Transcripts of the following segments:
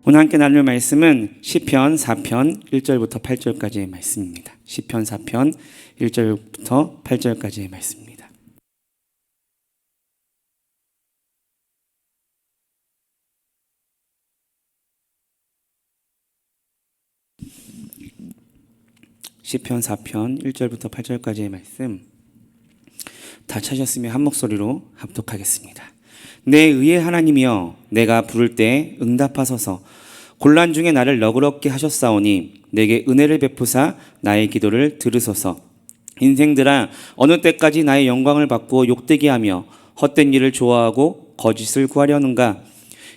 오늘 함께 나눌 말씀은 시편 4편 1절부터 8절까지의 말씀입니다. 시편 4편 1절부터 8절까지의 말씀입니다. 시편 4편 1절부터 8절까지의 말씀 다 찾았으면 한 목소리로 합독하겠습니다. 내 의의 하나님이여, 내가 부를 때 응답하소서. 곤란 중에 나를 너그럽게 하셨사오니 내게 은혜를 베푸사 나의 기도를 들으소서. 인생들아, 어느 때까지 나의 영광을 받고 욕되게 하며 헛된 일을 좋아하고 거짓을 구하려는가?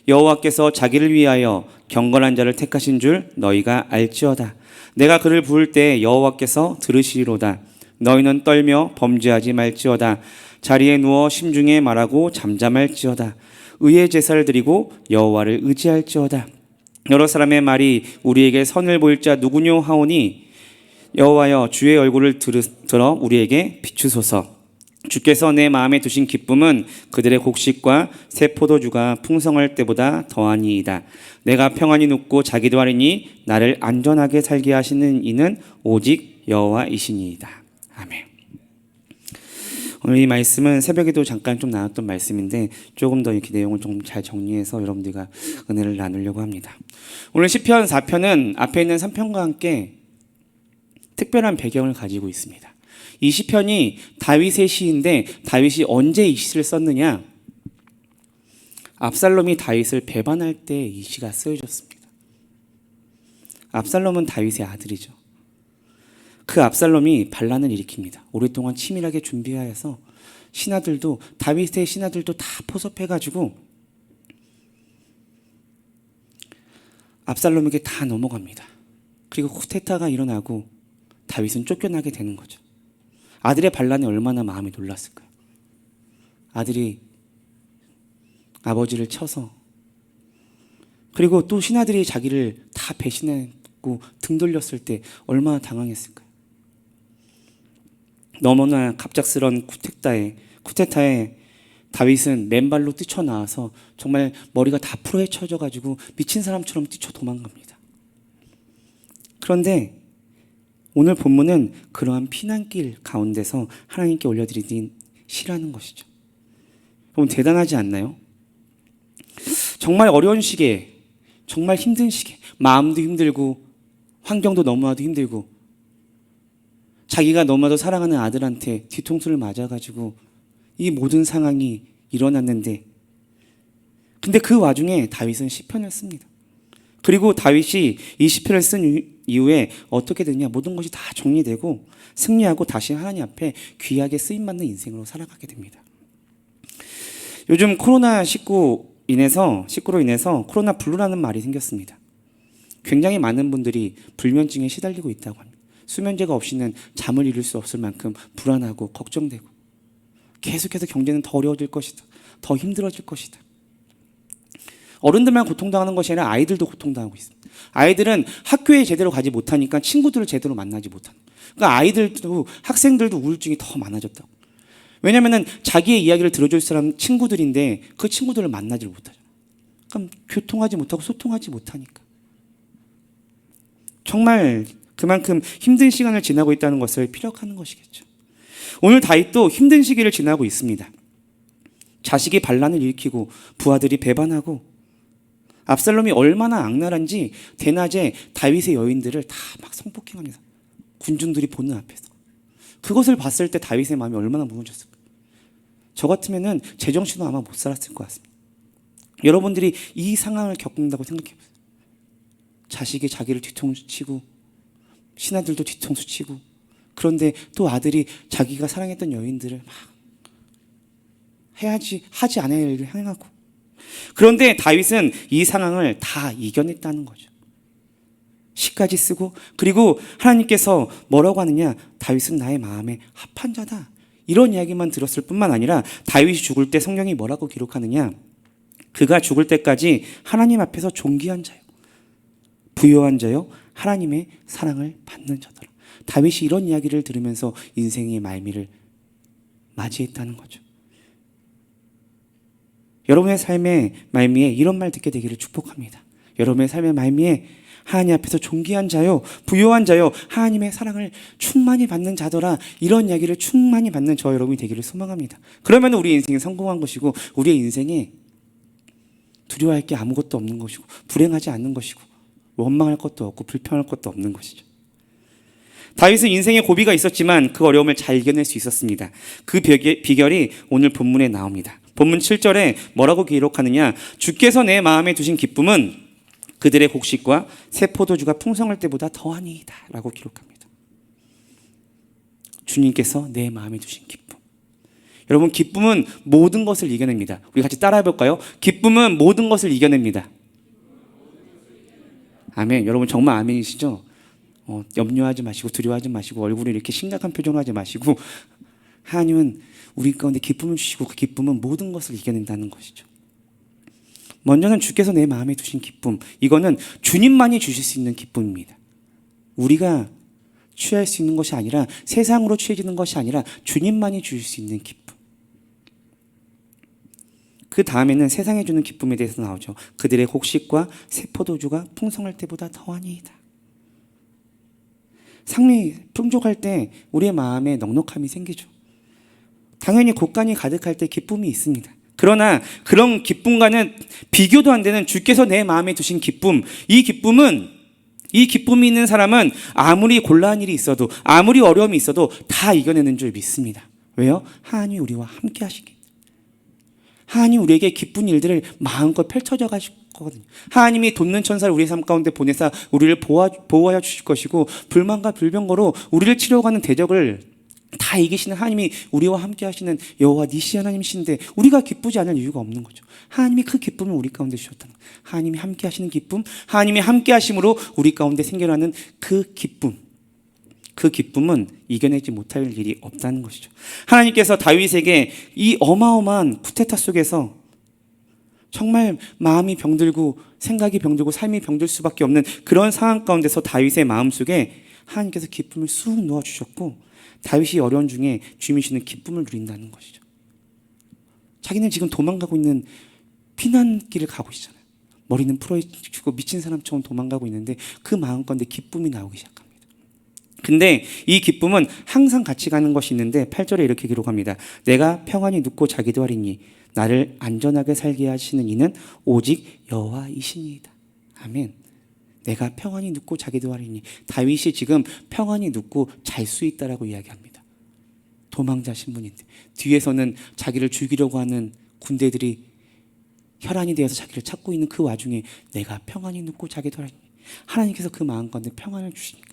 여호와께서 자기를 위하여 경건한 자를 택하신 줄 너희가 알지어다. 내가 그를 부를 때 여호와께서 들으시리로다. 너희는 떨며 범죄하지 말지어다. 자리에 누워 심중에 말하고 잠잠할지어다. 의의 제사를 드리고 여호와를 의지할지어다. 여러 사람의 말이 우리에게 선을 보일 자 누구뇨 하오니 여호와여, 주의 얼굴을 들어 우리에게 비추소서. 주께서 내 마음에 두신 기쁨은 그들의 곡식과 새 포도주가 풍성할 때보다 더하니이다. 내가 평안히 눕고 자기도 하리니 나를 안전하게 살게 하시는 이는 오직 여호와이시니이다. 아멘. 오늘 이 말씀은 새벽에도 잠깐 좀 나눴던 말씀인데 조금 더 이렇게 내용을 좀 잘 정리해서 여러분들과 은혜를 나누려고 합니다. 오늘 시편 4편은 앞에 있는 3편과 함께 특별한 배경을 가지고 있습니다. 이 시편이 다윗의 시인데 다윗이 언제 이 시를 썼느냐? 압살롬이 다윗을 배반할 때 이 시가 쓰여졌습니다. 압살롬은 다윗의 아들이죠. 그 압살롬이 반란을 일으킵니다. 오랫동안 치밀하게 준비하여서 신하들도, 다윗의 신하들도 다 포섭해가지고 압살롬에게 다 넘어갑니다. 그리고 쿠데타가 일어나고 다윗은 쫓겨나게 되는 거죠. 아들의 반란에 얼마나 마음이 놀랐을까요? 아들이 아버지를 쳐서, 그리고 또 신하들이 자기를 다 배신했고 등 돌렸을 때 얼마나 당황했을까요? 너무나 갑작스런 쿠데타에 다윗은 맨발로 뛰쳐나와서 정말 머리가 다 풀어헤쳐져 가지고 미친 사람처럼 뛰쳐 도망갑니다. 그런데 오늘 본문은 그러한 피난길 가운데서 하나님께 올려드린 시라는 것이죠. 여러분, 대단하지 않나요? 정말 어려운 시기에, 정말 힘든 시기에, 마음도 힘들고 환경도 너무나도 힘들고 자기가 너무나도 사랑하는 아들한테 뒤통수를 맞아가지고 이 모든 상황이 일어났는데, 근데 그 와중에 다윗은 시편을 씁니다. 그리고 다윗이 이 시편을 쓴 이후에 어떻게 되냐? 모든 것이 다 정리되고 승리하고 다시 하나님 앞에 귀하게 쓰임받는 인생으로 살아가게 됩니다. 요즘 코로나19로 인해서 코로나 블루라는 말이 생겼습니다. 굉장히 많은 분들이 불면증에 시달리고 있다고 합니다. 수면제가 없이는 잠을 이룰 수 없을 만큼 불안하고 걱정되고 계속해서 경제는 더 어려워질 것이다. 더 힘들어질 것이다. 어른들만 고통당하는 것이 아니라 아이들도 고통당하고 있습니다. 아이들은 학교에 제대로 가지 못하니까 친구들을 제대로 만나지 못하는. 그러니까 아이들도, 학생들도 우울증이 더 많아졌다고. 왜냐하면 자기의 이야기를 들어줄 사람 친구들인데 그 친구들을 만나지 못하잖아요. 그럼 교통하지 못하고 소통하지 못하니까. 정말 그만큼 힘든 시간을 지나고 있다는 것을 피력하는 것이겠죠. 오늘 다윗도 힘든 시기를 지나고 있습니다. 자식이 반란을 일으키고 부하들이 배반하고 압살롬이 얼마나 악랄한지 대낮에 다윗의 여인들을 다 막 성폭행하면서 군중들이 보는 앞에서, 그것을 봤을 때 다윗의 마음이 얼마나 무너졌을까. 저 같으면은 제정신도 아마 못 살았을 것 같습니다. 여러분들이 이 상황을 겪는다고 생각해보세요. 자식이 자기를 뒤통수 치고 신하들도 뒤통수 치고, 그런데 또 아들이 자기가 사랑했던 여인들을 막 하지 않아야 할 일을 행하고, 그런데 다윗은 이 상황을 다 이겨냈다는 거죠. 시까지 쓰고, 그리고 하나님께서 뭐라고 하느냐? 다윗은 나의 마음에 합한 자다. 이런 이야기만 들었을 뿐만 아니라 다윗이 죽을 때 성경이 뭐라고 기록하느냐? 그가 죽을 때까지 하나님 앞에서 존귀한 자요, 부요한 자요, 하나님의 사랑을 받는 자더라. 다윗이 이런 이야기를 들으면서 인생의 말미를 맞이했다는 거죠. 여러분의 삶의 말미에 이런 말 듣게 되기를 축복합니다. 여러분의 삶의 말미에 하나님 앞에서 존귀한 자요, 부요한 자요, 하나님의 사랑을 충만히 받는 자더라, 이런 이야기를 충만히 받는 저 여러분이 되기를 소망합니다. 그러면 우리 인생이 성공한 것이고, 우리의 인생에 두려워할 게 아무것도 없는 것이고, 불행하지 않는 것이고, 원망할 것도 없고 불평할 것도 없는 것이죠. 다윗은 인생에 고비가 있었지만 그 어려움을 잘 이겨낼 수 있었습니다. 그 비결이 오늘 본문에 나옵니다. 본문 7절에 뭐라고 기록하느냐, 주께서 내 마음에 두신 기쁨은 그들의 곡식과 새 포도주가 풍성할 때보다 더하니이다 라고 기록합니다. 주님께서 내 마음에 두신 기쁨. 여러분, 기쁨은 모든 것을 이겨냅니다. 우리 같이 따라해 볼까요? 기쁨은 모든 것을 이겨냅니다. 아멘. 여러분 정말 아멘이시죠? 염려하지 마시고 두려워하지 마시고 얼굴에 이렇게 심각한 표정을 하지 마시고, 하나님은 우리 가운데 기쁨을 주시고 그 기쁨은 모든 것을 이겨낸다는 것이죠. 먼저는 주께서 내 마음에 두신 기쁨, 이거는 주님만이 주실 수 있는 기쁨입니다. 우리가 취할 수 있는 것이 아니라, 세상으로 취해지는 것이 아니라 주님만이 주실 수 있는 기쁨. 그 다음에는 세상에 주는 기쁨에 대해서 나오죠. 그들의 곡식과 새 포도주가 풍성할 때보다 더하니이다. 삶이 풍족할 때 우리의 마음에 넉넉함이 생기죠. 당연히 곡간이 가득할 때 기쁨이 있습니다. 그러나 그런 기쁨과는 비교도 안 되는 주께서 내 마음에 두신 기쁨, 이 기쁨이 있는 사람은 아무리 곤란한 일이 있어도, 아무리 어려움이 있어도 다 이겨내는 줄 믿습니다. 왜요? 하나님이 우리와 함께 하시기. 하나님 우리에게 기쁜 일들을 마음껏 펼쳐져 가실 거거든요. 하나님이 돕는 천사를 우리의 삶 가운데 보내사 우리를 보호하여 주실 것이고, 불만과 불병거로 우리를 치료하는 대적을 다 이기시는 하나님이 우리와 함께 하시는 여호와 니시 하나님이신데 우리가 기쁘지 않을 이유가 없는 거죠. 하나님이 그 기쁨을 우리 가운데 주셨다는 거예요. 하나님이 함께 하시는 기쁨, 하나님이 함께 하심으로 우리 가운데 생겨나는 그 기쁨은 이겨내지 못할 일이 없다는 것이죠. 하나님께서 다윗에게 이 어마어마한 쿠데타 속에서 정말 마음이 병들고 생각이 병들고 삶이 병들 수밖에 없는 그런 상황 가운데서 다윗의 마음속에 하나님께서 기쁨을 쑥 놓아주셨고, 다윗이 어려운 중에 주님이 주는 기쁨을 누린다는 것이죠. 자기는 지금 도망가고 있는 피난길을 가고 있잖아요. 머리는 풀어지고 미친 사람처럼 도망가고 있는데 그 마음 가운데 기쁨이 나오기 시작합니다. 근데 이 기쁨은 항상 같이 가는 것이 있는데 8절에 이렇게 기록합니다. 내가 평안히 눕고 자기도 하리니 나를 안전하게 살게 하시는 이는 오직 여호와이시니이다. 아멘. 내가 평안히 눕고 자기도 하리니, 다윗이 지금 평안히 눕고 잘 수 있다라고 이야기합니다. 도망자 신분인데 뒤에서는 자기를 죽이려고 하는 군대들이 혈안이 되어서 자기를 찾고 있는 그 와중에 내가 평안히 눕고 자기도 하리니, 하나님께서 그 마음 가운데 평안을 주시니까.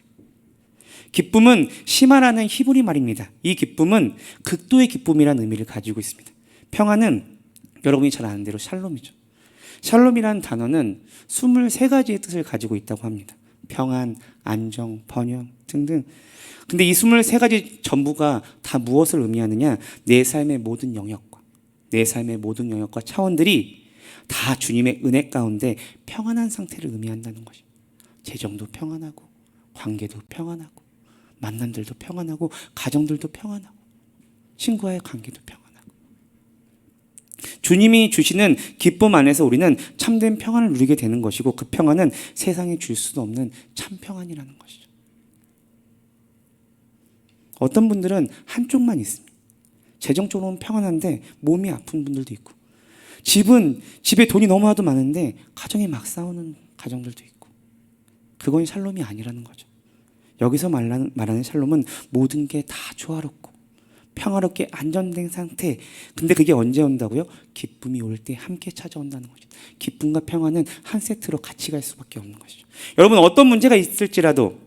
기쁨은 시마라는 히브리 말입니다. 이 기쁨은 극도의 기쁨이라는 의미를 가지고 있습니다. 평안은 여러분이 잘 아는 대로 샬롬이죠. 샬롬이라는 단어는 23가지의 뜻을 가지고 있다고 합니다. 평안, 안정, 번영 등등. 근데 이 23가지 전부가 다 무엇을 의미하느냐? 내 삶의 모든 영역과 차원들이 다 주님의 은혜 가운데 평안한 상태를 의미한다는 것입니다. 재정도 평안하고, 관계도 평안하고, 만남들도 평안하고, 가정들도 평안하고, 친구와의 관계도 평안하고. 주님이 주시는 기쁨 안에서 우리는 참된 평안을 누리게 되는 것이고, 그 평안은 세상에 줄 수도 없는 참 평안이라는 것이죠. 어떤 분들은 한쪽만 있습니다. 재정적으로는 평안한데 몸이 아픈 분들도 있고, 집에 돈이 너무나도 많은데 가정에 막 싸우는 가정들도 있고, 그건 샬롬이 아니라는 거죠. 여기서 말하는 샬롬은 모든 게 다 조화롭고 평화롭게 안정된 상태. 근데 그게 언제 온다고요? 기쁨이 올 때 함께 찾아온다는 거죠. 기쁨과 평화는 한 세트로 같이 갈 수밖에 없는 것이죠. 여러분, 어떤 문제가 있을지라도,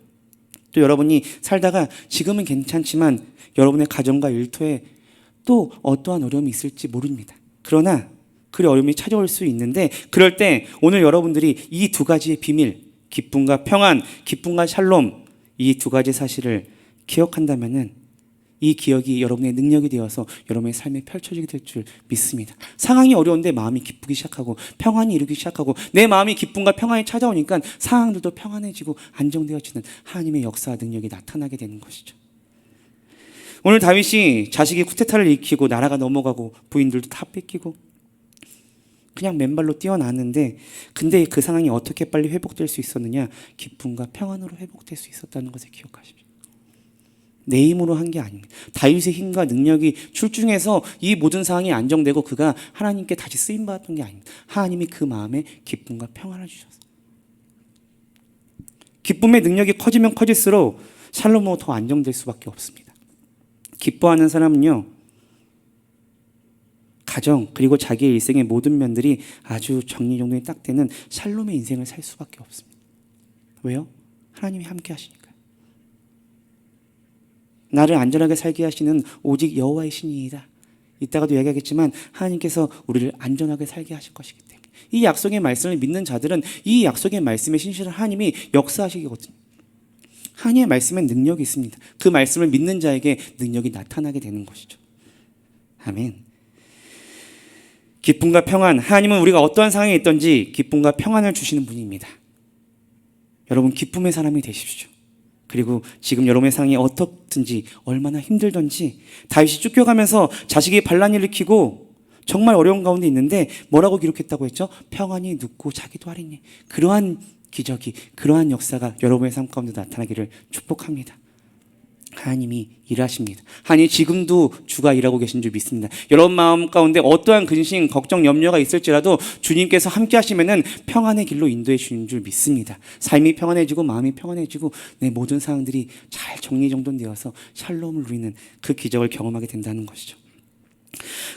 또 여러분이 살다가 지금은 괜찮지만 여러분의 가정과 일터에 또 어떠한 어려움이 있을지 모릅니다. 그러나 그 어려움이 찾아올 수 있는데, 그럴 때 오늘 여러분들이 이 두 가지의 비밀, 기쁨과 평안, 기쁨과 샬롬, 이 두 가지 사실을 기억한다면은 이 기억이 여러분의 능력이 되어서 여러분의 삶에 펼쳐지게 될 줄 믿습니다. 상황이 어려운데 마음이 기쁘기 시작하고, 평안이 이루기 시작하고, 내 마음이 기쁨과 평안이 찾아오니까 상황들도 평안해지고 안정되어지는 하나님의 역사와 능력이 나타나게 되는 것이죠. 오늘 다윗이 자식이 쿠데타를 일으키고 나라가 넘어가고 부인들도 다 뺏기고, 그냥 맨발로 뛰어났는데 근데 그 상황이 어떻게 빨리 회복될 수 있었느냐? 기쁨과 평안으로 회복될 수 있었다는 것을 기억하십시오. 내 힘으로 한 게 아닙니다. 다윗의 힘과 능력이 출중해서 이 모든 상황이 안정되고 그가 하나님께 다시 쓰임받았던 게 아닙니다. 하나님이 그 마음에 기쁨과 평안을 주셨어요. 기쁨의 능력이 커지면 커질수록 샬롬은 더 안정될 수밖에 없습니다. 기뻐하는 사람은요, 가정 그리고 자기의 일생의 모든 면들이 아주 정리정돈이 딱 되는 샬롬의 인생을 살 수밖에 없습니다. 왜요? 하나님이 함께 하시니까요. 나를 안전하게 살게 하시는 오직 여호와의 신이이다. 이따가도 이야기하겠지만 하나님께서 우리를 안전하게 살게 하실 것이기 때문에 이 약속의 말씀을 믿는 자들은 이 약속의 말씀에 신실한 하나님이 역사하시거든요. 하나님의 말씀엔 능력이 있습니다. 그 말씀을 믿는 자에게 능력이 나타나게 되는 것이죠. 아멘. 기쁨과 평안, 하나님은 우리가 어떠한 상황에 있든지 기쁨과 평안을 주시는 분입니다. 여러분 기쁨의 사람이 되십시오. 그리고 지금 여러분의 상황이 어떻든지 얼마나 힘들든지 다윗이 쫓겨가면서 자식이 반란을 일으키고 정말 어려운 가운데 있는데 뭐라고 기록했다고 했죠? 평안이 눕고 자기도 하리니. 그러한 기적이, 그러한 역사가 여러분의 삶 가운데 나타나기를 축복합니다. 하나님이 일하십니다. 하나님 지금도 주가 일하고 계신 줄 믿습니다. 여러분 마음 가운데 어떠한 근심, 걱정, 염려가 있을지라도 주님께서 함께 하시면은 평안의 길로 인도해 주시는 줄 믿습니다. 삶이 평안해지고 마음이 평안해지고 내 모든 상황들이 잘 정리정돈되어서 샬롬을 누리는 그 기적을 경험하게 된다는 것이죠.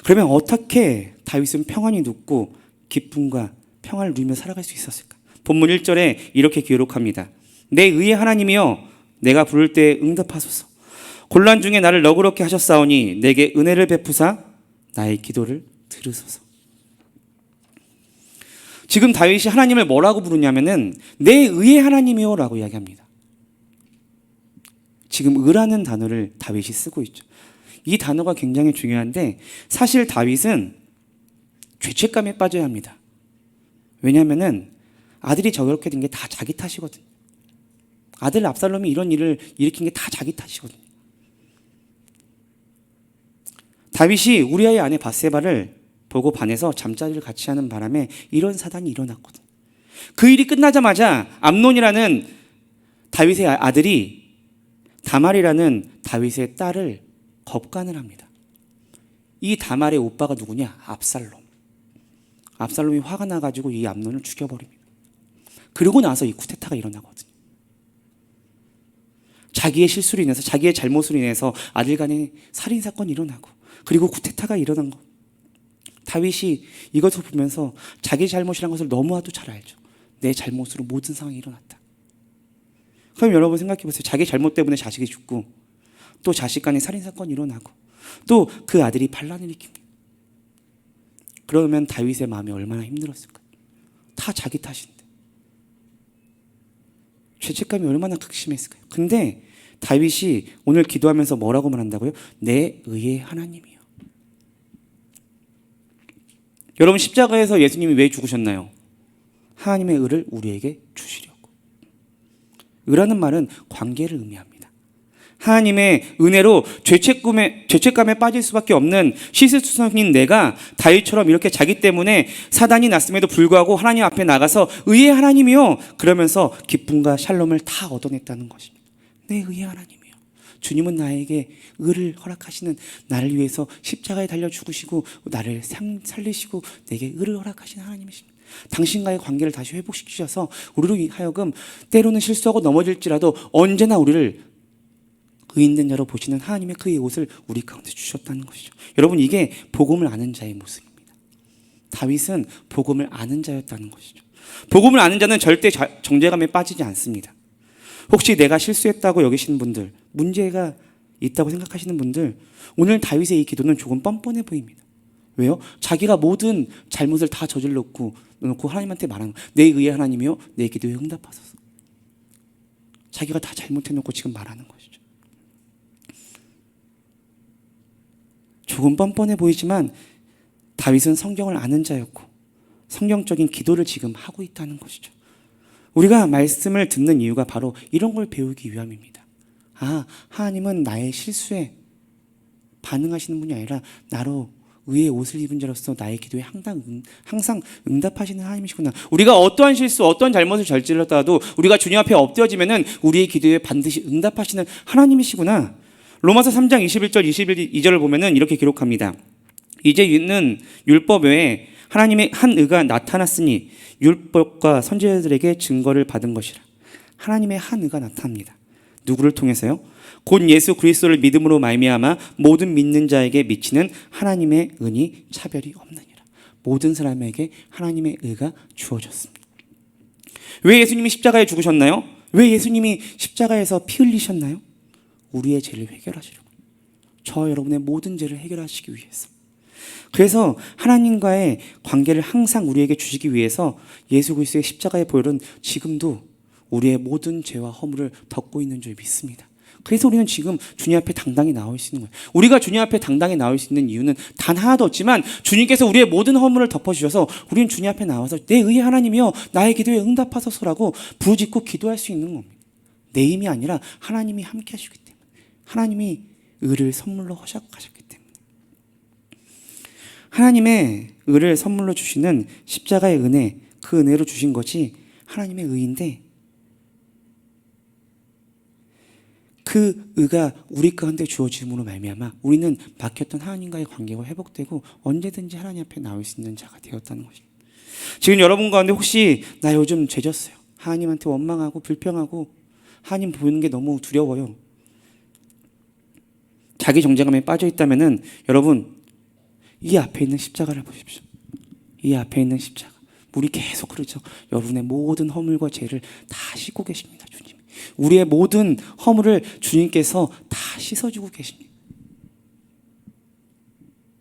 그러면 어떻게 다윗은 평안이 눕고 기쁨과 평안을 누리며 살아갈 수 있었을까? 본문 1절에 이렇게 기록합니다. 내 의의 하나님이여 내가 부를 때 응답하소서. 곤란 중에 나를 너그럽게 하셨사오니 내게 은혜를 베푸사 나의 기도를 들으소서. 지금 다윗이 하나님을 뭐라고 부르냐면은 내 의의 하나님이요 라고 이야기합니다. 지금 의라는 단어를 다윗이 쓰고 있죠. 이 단어가 굉장히 중요한데 사실 다윗은 죄책감에 빠져야 합니다. 왜냐하면은 아들이 저렇게 된 게 다 자기 탓이거든요. 아들 압살롬이 이런 일을 일으킨 게 다 자기 탓이거든요. 다윗이 우리아의 아내 밧세바를 보고 반해서 잠자리를 같이 하는 바람에 이런 사단이 일어났거든요. 그 일이 끝나자마자 암논이라는 다윗의 아들이 다말이라는 다윗의 딸을 겁간을 합니다. 이 다말의 오빠가 누구냐? 압살롬. 압살롬이 화가 나가지고 이 암논을 죽여버립니다. 그러고 나서 이 쿠데타가 일어나거든요. 자기의 실수로 인해서 자기의 잘못으로 인해서 아들 간의 살인사건이 일어나고 그리고 쿠데타가 일어난 것. 다윗이 이것을 보면서 자기 잘못이라는 것을 너무나도 잘 알죠. 내 잘못으로 모든 상황이 일어났다. 그럼 여러분 생각해 보세요. 자기 잘못 때문에 자식이 죽고 또 자식 간의 살인사건이 일어나고 또 그 아들이 반란을 일으킵니다. 그러면 다윗의 마음이 얼마나 힘들었을까요? 다 자기 탓인데. 죄책감이 얼마나 극심했을까요? 근데 다윗이 오늘 기도하면서 뭐라고 말한다고요? 내 의의 하나님이요. 여러분 십자가에서 예수님이 왜 죽으셨나요? 하나님의 의를 우리에게 주시려고. 의라는 말은 관계를 의미합니다. 하나님의 은혜로 죄책감에 빠질 수밖에 없는 시스투성인 내가 다윗처럼 이렇게 자기 때문에 사단이 났음에도 불구하고 하나님 앞에 나가서 의의 하나님이요 그러면서 기쁨과 샬롬을 다 얻어냈다는 것입니다. 내 의의 하나님이요. 주님은 나에게 의를 허락하시는, 나를 위해서 십자가에 달려 죽으시고 나를 살리시고 내게 의를 허락하시는 하나님이십니다. 당신과의 관계를 다시 회복시키셔서 우리로 하여금 때로는 실수하고 넘어질지라도 언제나 우리를 의인된 자로 보시는 하나님의 그의 옷을 우리 가운데 주셨다는 것이죠. 여러분 이게 복음을 아는 자의 모습입니다. 다윗은 복음을 아는 자였다는 것이죠. 복음을 아는 자는 절대 정죄감에 빠지지 않습니다. 혹시 내가 실수했다고 여기시는 분들, 문제가 있다고 생각하시는 분들, 오늘 다윗의 이 기도는 조금 뻔뻔해 보입니다. 왜요? 자기가 모든 잘못을 다 저질렀고 하나님한테 말하는 거예요. 내 의의 하나님이요 내 기도에 응답하소서. 자기가 다 잘못해놓고 지금 말하는 것이죠. 조금 뻔뻔해 보이지만 다윗은 성경을 아는 자였고 성경적인 기도를 지금 하고 있다는 것이죠. 우리가 말씀을 듣는 이유가 바로 이런 걸 배우기 위함입니다. 아, 하나님은 나의 실수에 반응하시는 분이 아니라 나로 의의 옷을 입은 자로서 나의 기도에 항상 응답하시는 하나님이시구나. 우리가 어떠한 실수, 어떤 잘못을 저질렀다도 우리가 주님 앞에 엎드려지면은 우리의 기도에 반드시 응답하시는 하나님이시구나. 로마서 3장 21절 22절을 보면은 이렇게 기록합니다. 이제는 율법 외에 하나님의 한 의가 나타났으니 율법과 선지자들에게 증거를 받은 것이라. 하나님의 한 의가 나타납니다. 누구를 통해서요? 곧 예수 그리스도를 믿음으로 말미암아 모든 믿는 자에게 미치는 하나님의 은이 차별이 없느니라. 모든 사람에게 하나님의 의가 주어졌습니다. 왜 예수님이 십자가에 죽으셨나요? 왜 예수님이 십자가에서 피 흘리셨나요? 우리의 죄를 해결하시려고. 저 여러분의 모든 죄를 해결하시기 위해서. 그래서 하나님과의 관계를 항상 우리에게 주시기 위해서 예수 그리스도의 십자가의 보혈은 지금도 우리의 모든 죄와 허물을 덮고 있는 줄 믿습니다. 그래서 우리는 지금 주님 앞에 당당히 나올 수 있는 거예요. 우리가 주님 앞에 당당히 나올 수 있는 이유는 단 하나도 없지만 주님께서 우리의 모든 허물을 덮어주셔서 우리는 주님 앞에 나와서 내 의의 하나님이여 나의 기도에 응답하소서라고 부르짖고 기도할 수 있는 겁니다. 내 힘이 아니라 하나님이 함께 하시기 때문에, 하나님이 의를 선물로 허락하셨기 때문에. 하나님의 의를 선물로 주시는 십자가의 은혜, 그 은혜로 주신 것이 하나님의 의인데 그 의가 우리 가운데 주어짐으로 말미암아 우리는 막혔던 하나님과의 관계가 회복되고 언제든지 하나님 앞에 나올 수 있는 자가 되었다는 것입니다. 지금 여러분 가운데 혹시 나 요즘 죄졌어요. 하나님한테 원망하고 불평하고 하나님 보는 게 너무 두려워요. 자기 정죄감에 빠져 있다면은 여러분 이 앞에 있는 십자가를 보십시오. 이 앞에 있는 십자가. 물이 계속 흐르죠. 여러분의 모든 허물과 죄를 다 씻고 계십니다. 주님. 우리의 모든 허물을 주님께서 다 씻어주고 계십니다.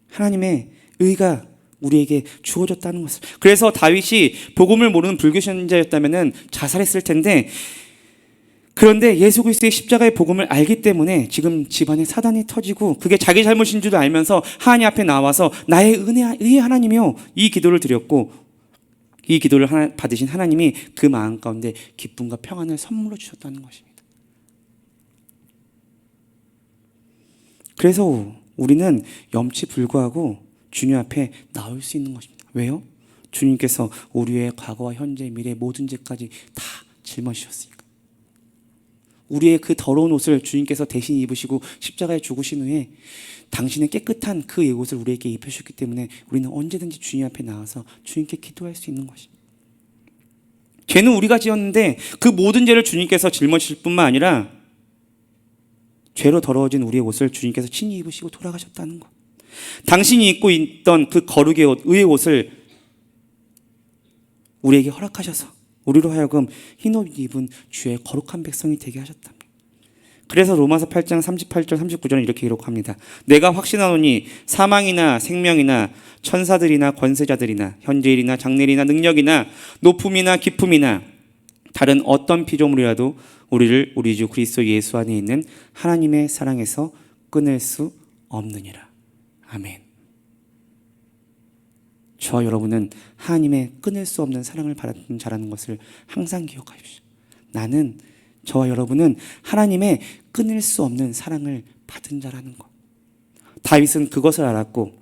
하나님의 의가 우리에게 주어졌다는 것을. 그래서 다윗이 복음을 모르는 불교 신자였다면 자살했을 텐데, 그런데 예수 그리스도의 십자가의 복음을 알기 때문에 지금 집안에 사단이 터지고 그게 자기 잘못인 줄도 알면서 하나님 앞에 나와서 나의 의의 하나님이요 이 기도를 드렸고, 이 기도를 받으신 하나님이 그 마음 가운데 기쁨과 평안을 선물로 주셨다는 것입니다. 그래서 우리는 염치불구하고 주님 앞에 나올 수 있는 것입니다. 왜요? 주님께서 우리의 과거와 현재, 미래 모든 죄까지 다 짊어지셨으니까. 우리의 그 더러운 옷을 주님께서 대신 입으시고 십자가에 죽으신 후에 당신의 깨끗한 그 옷을 우리에게 입혀주셨기 때문에 우리는 언제든지 주님 앞에 나와서 주님께 기도할 수 있는 것입니다. 죄는 우리가 지었는데 그 모든 죄를 주님께서 짊어지실 뿐만 아니라 죄로 더러워진 우리의 옷을 주님께서 친히 입으시고 돌아가셨다는 것. 당신이 입고 있던 그 거룩의 옷, 의의 옷을 우리에게 허락하셔서 우리로 하여금 흰옷 입은 주의 거룩한 백성이 되게 하셨답니다. 그래서 로마서 8장 38절 39절은 이렇게 기록합니다. 내가 확신하노니 사망이나 생명이나 천사들이나 권세자들이나 현재일이나 장래일이나 능력이나 높음이나 깊음이나 다른 어떤 피조물이라도 우리를 우리 주 그리스도 예수 안에 있는 하나님의 사랑에서 끊을 수 없느니라. 아멘. 저와 여러분은 하나님의 끊을 수 없는 사랑을 받은 자라는 것을 항상 기억하십시오. 나는, 저와 여러분은 하나님의 끊을 수 없는 사랑을 받은 자라는 것. 다윗은 그것을 알았고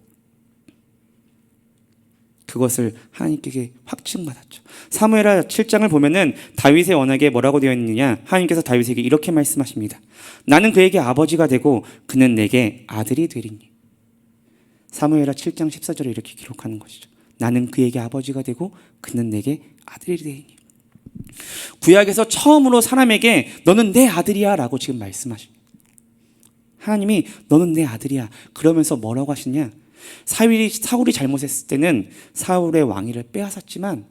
그것을 하나님께 확증받았죠. 사무엘하 7장을 보면은 다윗의 언약에 뭐라고 되어 있느냐? 하나님께서 다윗에게 이렇게 말씀하십니다. 나는 그에게 아버지가 되고 그는 내게 아들이 되리니. 사무엘하 7장 14절에 이렇게 기록하는 것이죠. 나는 그에게 아버지가 되고 그는 내게 아들이 되리니. 구약에서 처음으로 사람에게 너는 내 아들이야 라고 지금 말씀하십니다. 하나님이 너는 내 아들이야 그러면서 뭐라고 하시냐? 사울이 잘못했을 때는 사울의 왕위를 빼앗았지만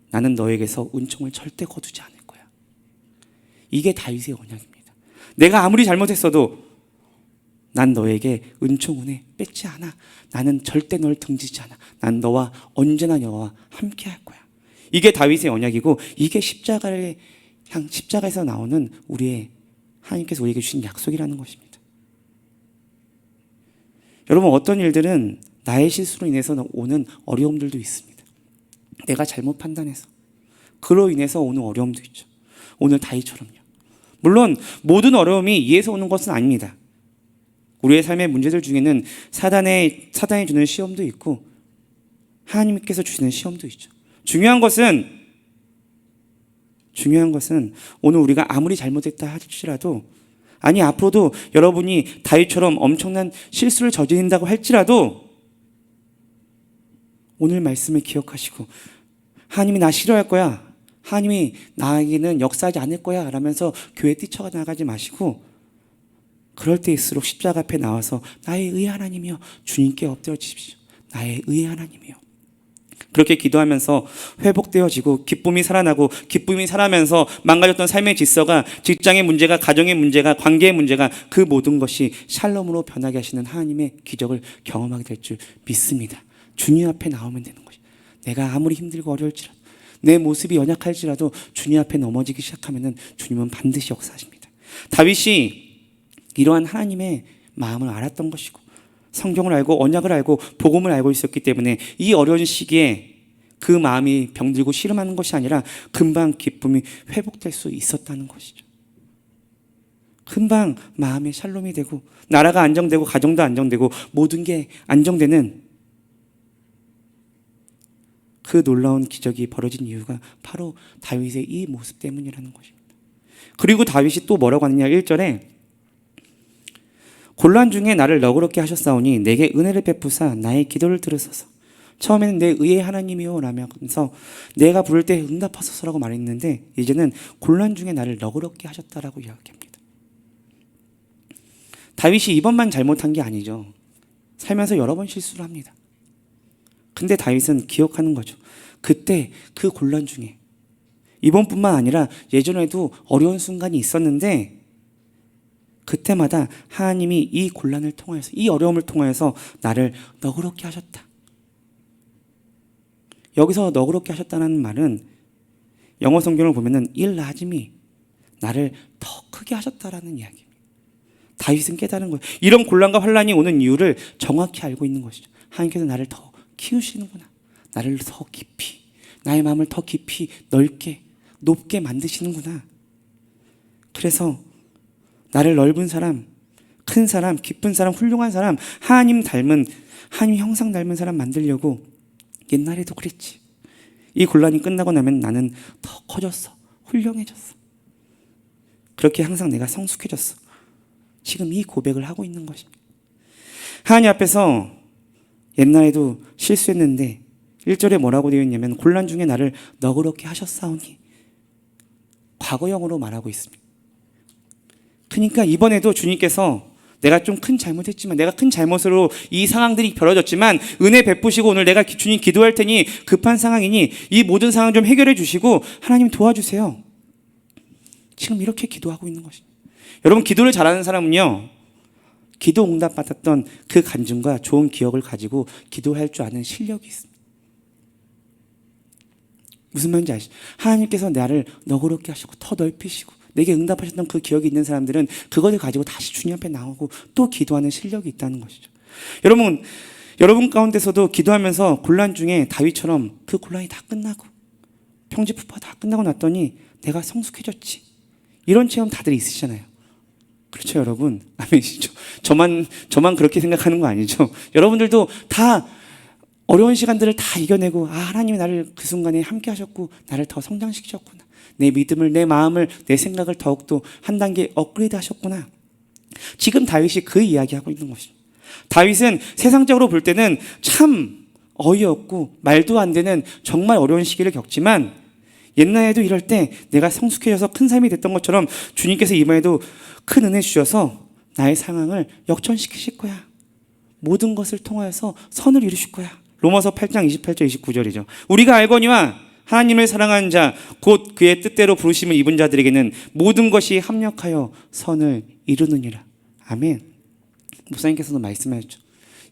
나는 너에게서 은총을 절대 거두지 않을 거야. 이게 다윗의 언약입니다. 내가 아무리 잘못했어도 난 너에게 은총 은혜 뺏지 않아. 나는 절대 널 등지지 않아. 난 너와 언제나 너와 함께 할 거야. 이게 다윗의 언약이고 이게 십자가에서 나오는 우리의 하나님께서 우리에게 주신 약속이라는 것입니다. 여러분, 어떤 일들은 나의 실수로 인해서 오는 어려움들도 있습니다. 내가 잘못 판단해서 그로 인해서 오는 어려움도 있죠. 오늘 다윗처럼요. 물론 모든 어려움이 이에서 오는 것은 아닙니다. 우리의 삶의 문제들 중에는 사단이 주는 시험도 있고 하나님께서 주시는 시험도 있죠. 중요한 것은 오늘 우리가 아무리 잘못했다 할지라도, 아니 앞으로도 여러분이 다윗처럼 엄청난 실수를 저지른다고 할지라도 오늘 말씀을 기억하시고, 하나님이 나 싫어할 거야, 하나님이 나에게는 역사하지 않을 거야 라면서 교회 뛰쳐나가지 마시고, 그럴 때일수록 십자가 앞에 나와서 나의 의의 하나님이여 주님께 엎드려지십시오. 나의 의의 하나님이여. 그렇게 기도하면서 회복되어지고 기쁨이 살아나고, 기쁨이 살아면서 망가졌던 삶의 질서가, 직장의 문제가, 가정의 문제가, 관계의 문제가, 그 모든 것이 샬롬으로 변하게 하시는 하나님의 기적을 경험하게 될 줄 믿습니다. 주님 앞에 나오면 되는 것이, 내가 아무리 힘들고 어려울지라도, 내 모습이 연약할지라도 주님 앞에 넘어지기 시작하면 주님은 반드시 역사하십니다. 다윗이 이러한 하나님의 마음을 알았던 것이고, 성경을 알고 언약을 알고 복음을 알고 있었기 때문에 이 어려운 시기에 그 마음이 병들고 씨름하는 것이 아니라 금방 기쁨이 회복될 수 있었다는 것이죠. 금방 마음의 샬롬이 되고, 나라가 안정되고, 가정도 안정되고, 모든 게 안정되는 그 놀라운 기적이 벌어진 이유가 바로 다윗의 이 모습 때문이라는 것입니다. 그리고 다윗이 또 뭐라고 하느냐, 1절에 곤란 중에 나를 너그럽게 하셨사오니 내게 은혜를 베푸사 나의 기도를 들으소서. 처음에는 내 의의 하나님이요 라면서 내가 부를 때 응답하소서라고 말했는데, 이제는 곤란 중에 나를 너그럽게 하셨다라고 이야기합니다. 다윗이 이번만 잘못한 게 아니죠. 살면서 여러 번 실수를 합니다. 근데 다윗은 기억하는 거죠. 그때 그 곤란 중에, 이번뿐만 아니라 예전에도 어려운 순간이 있었는데 그때마다 하나님이 이 곤란을 통하여서, 이 어려움을 통하여서 나를 너그럽게 하셨다. 여기서 너그럽게 하셨다는 말은 영어 성경을 보면은 일라짐이 나를 더 크게 하셨다라는 이야기입니다. 다윗은 깨달은 거예요. 이런 곤란과 환란이 오는 이유를 정확히 알고 있는 것이죠. 하나님께서 나를 더 키우시는구나. 나를 더 깊이, 나의 마음을 더 깊이 넓게 높게 만드시는구나. 그래서 나를 넓은 사람, 큰 사람, 기쁜 사람, 훌륭한 사람, 하나님 형상 닮은 사람 만들려고 옛날에도 그랬지. 이 곤란이 끝나고 나면 나는 더 커졌어. 훌륭해졌어. 그렇게 항상 내가 성숙해졌어. 지금 이 고백을 하고 있는 것입니다. 하나님 앞에서 옛날에도 실수했는데 1절에 뭐라고 되어 있냐면 곤란 중에 나를 너그럽게 하셨사오니, 과거형으로 말하고 있습니다. 그러니까 이번에도 주님께서 내가 좀 큰 잘못했지만, 내가 큰 잘못으로 이 상황들이 벌어졌지만 은혜 베푸시고, 오늘 내가 주님 기도할 테니 급한 상황이니 이 모든 상황 좀 해결해 주시고 하나님 도와주세요. 지금 이렇게 기도하고 있는 것입니다. 여러분, 기도를 잘하는 사람은요, 기도 응답 받았던 그 간증과 좋은 기억을 가지고 기도할 줄 아는 실력이 있습니다. 무슨 말인지 아시죠? 하나님께서 나를 너그럽게 하시고 더 넓히시고 내게 응답하셨던 그 기억이 있는 사람들은 그것을 가지고 다시 주님 앞에 나오고 또 기도하는 실력이 있다는 것이죠. 여러분 가운데서도 기도하면서 곤란 중에 다윗처럼 그 곤란이 다 끝나고 평지푸파 다 끝나고 났더니 내가 성숙해졌지, 이런 체험 다들 있으시잖아요. 그렇죠, 여러분? 아멘이시죠? 저만 그렇게 생각하는 거 아니죠? 여러분들도 다 어려운 시간들을 다 이겨내고, 하나님이 나를 그 순간에 함께 하셨고 나를 더 성장시키셨구나, 내 믿음을, 내 마음을, 내 생각을 더욱더 한 단계 업그레이드 하셨구나. 지금 다윗이 그 이야기하고 있는 것입니다. 다윗은 세상적으로 볼 때는 참 어이없고 말도 안 되는 정말 어려운 시기를 겪지만, 옛날에도 이럴 때 내가 성숙해져서 큰 삶이 됐던 것처럼 주님께서 이번에도 큰 은혜 주셔서 나의 상황을 역전시키실 거야. 모든 것을 통하여서 선을 이루실 거야. 로마서 8장 28절 29절이죠. 우리가 알거니와 하나님을 사랑하는 자 곧 그의 뜻대로 부르심을 입은 자들에게는 모든 것이 합력하여 선을 이루느니라. 아멘. 목사님께서도 말씀하셨죠.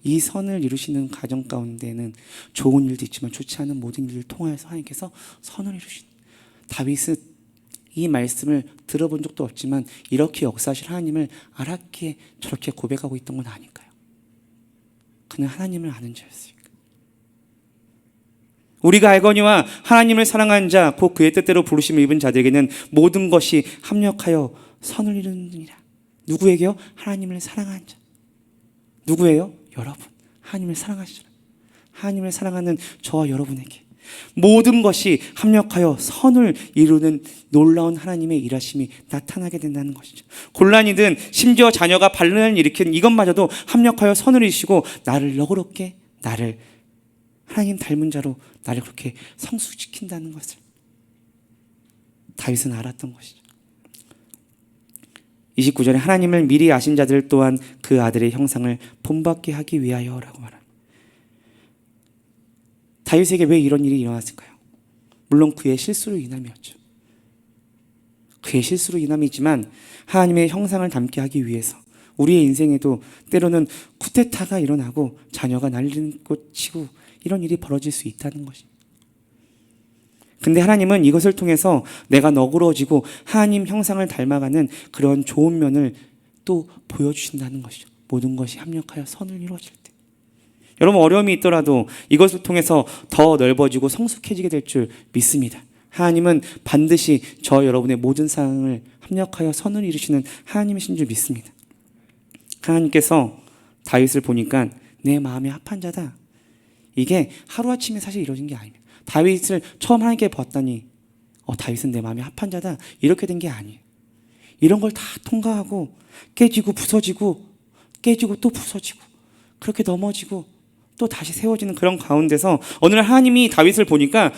이 선을 이루시는 가정 가운데는 좋은 일도 있지만 좋지 않은 모든 일을 통하여서 하나님께서 선을 이루신, 다윗은 이 말씀을 들어본 적도 없지만 이렇게 역사하실 하나님을 알았기에 저렇게 고백하고 있던 건 아닐까요? 그는 하나님을 아는 자였으니까. 우리가 알거니와 하나님을 사랑하는 자 곧 그의 뜻대로 부르심을 입은 자들에게는 모든 것이 합력하여 선을 이루느니라. 누구에게요? 하나님을 사랑하는 자. 누구예요? 여러분. 하나님을 사랑하시잖아요. 하나님을 사랑하는 저와 여러분에게 모든 것이 합력하여 선을 이루는 놀라운 하나님의 일하심이 나타나게 된다는 것이죠. 곤란이든 심지어 자녀가 반란을 일으킨 이것마저도 합력하여 선을 이루시고 나를 너그럽게, 나를 하나님 닮은 자로 나를 그렇게 성숙시킨다는 것을 다윗은 알았던 것이죠. 29절에 하나님을 미리 아신 자들 또한 그 아들의 형상을 본받게 하기 위하여라고 말합니다. 다윗에게 왜 이런 일이 일어났을까요? 물론 그의 실수로 인함이었죠. 그의 실수로 인함이지만 하나님의 형상을 닮게 하기 위해서 우리의 인생에도 때로는 쿠데타가 일어나고 자녀가 날리는 꽃치고 이런 일이 벌어질 수 있다는 것입니다. 근데 하나님은 이것을 통해서 내가 너그러워지고 하나님 형상을 닮아가는 그런 좋은 면을 또 보여주신다는 것이죠. 모든 것이 합력하여 선을 이루어질 때. 여러분 어려움이 있더라도 이것을 통해서 더 넓어지고 성숙해지게 될 줄 믿습니다. 하나님은 반드시 저 여러분의 모든 상황을 합력하여 선을 이루시는 하나님이신 줄 믿습니다. 하나님께서 다윗을 보니까 내 마음에 합한 자다. 이게 하루아침에 사실 이루어진 게 아닙니다. 다윗을 처음 하나님께 봤더니 다윗은 내 마음에 합한 자다 이렇게 된 게 아니에요. 이런 걸 다 통과하고 깨지고 부서지고 깨지고 또 부서지고 그렇게 넘어지고 또 다시 세워지는 그런 가운데서 어느 날 하나님이 다윗을 보니까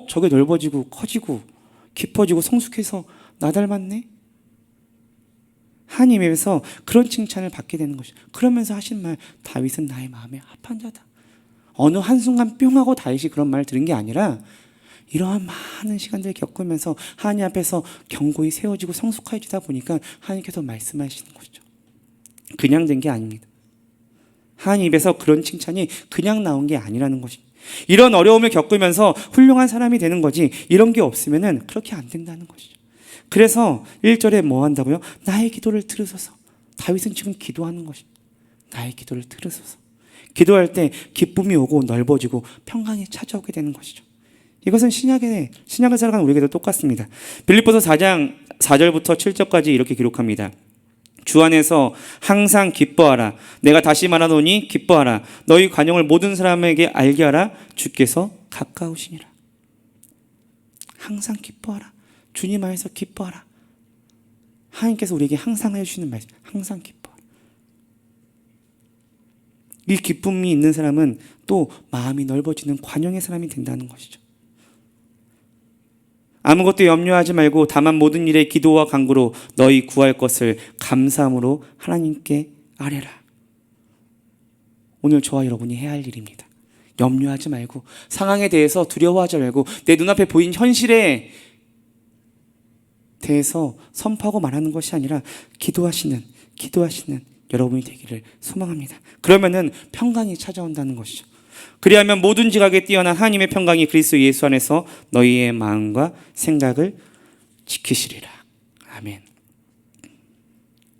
저게 넓어지고 커지고 깊어지고 성숙해서 나 닮았네. 하나님에게서 그런 칭찬을 받게 되는 것이죠. 그러면서 하신 말 다윗은 나의 마음에 합한 자다. 어느 한순간 뿅 하고 다윗이 그런 말을 들은 게 아니라 이러한 많은 시간들을 겪으면서 하나님 앞에서 견고히 세워지고 성숙해지다 보니까 하나님께서 말씀하시는 것이죠. 그냥 된 게 아닙니다. 하나님 입에서 그런 칭찬이 그냥 나온 게 아니라는 것입니다. 이런 어려움을 겪으면서 훌륭한 사람이 되는 거지 이런 게 없으면은 그렇게 안 된다는 것이죠. 그래서 1절에 뭐 한다고요? 나의 기도를 들으소서. 다윗은 지금 기도하는 것입니다. 나의 기도를 들으소서. 기도할 때 기쁨이 오고 넓어지고 평강이 찾아오게 되는 것이죠. 이것은 신약을 살아가는 우리에게도 똑같습니다. 빌립보서 4장 4절부터 7절까지 이렇게 기록합니다. 주 안에서 항상 기뻐하라. 내가 다시 말하노니 기뻐하라. 너희 관용을 모든 사람에게 알게 하라. 주께서 가까우시니라. 항상 기뻐하라. 주님 안에서 기뻐하라. 하나님께서 우리에게 항상 해주시는 말씀. 항상 기뻐하라. 이 기쁨이 있는 사람은 또 마음이 넓어지는 관용의 사람이 된다는 것이죠. 아무것도 염려하지 말고 다만 모든 일에 기도와 간구로 너희 구할 것을 감사함으로 하나님께 아뢰라. 오늘 저와 여러분이 해야 할 일입니다. 염려하지 말고 상황에 대해서 두려워하지 말고 내 눈앞에 보인 현실에 대해서 선포하고 말하는 것이 아니라 기도하시는 여러분이 되기를 소망합니다. 그러면은 평강이 찾아온다는 것이죠. 그리하면 모든 지각에 뛰어난 하나님의 평강이 그리스도 예수 안에서 너희의 마음과 생각을 지키시리라. 아멘.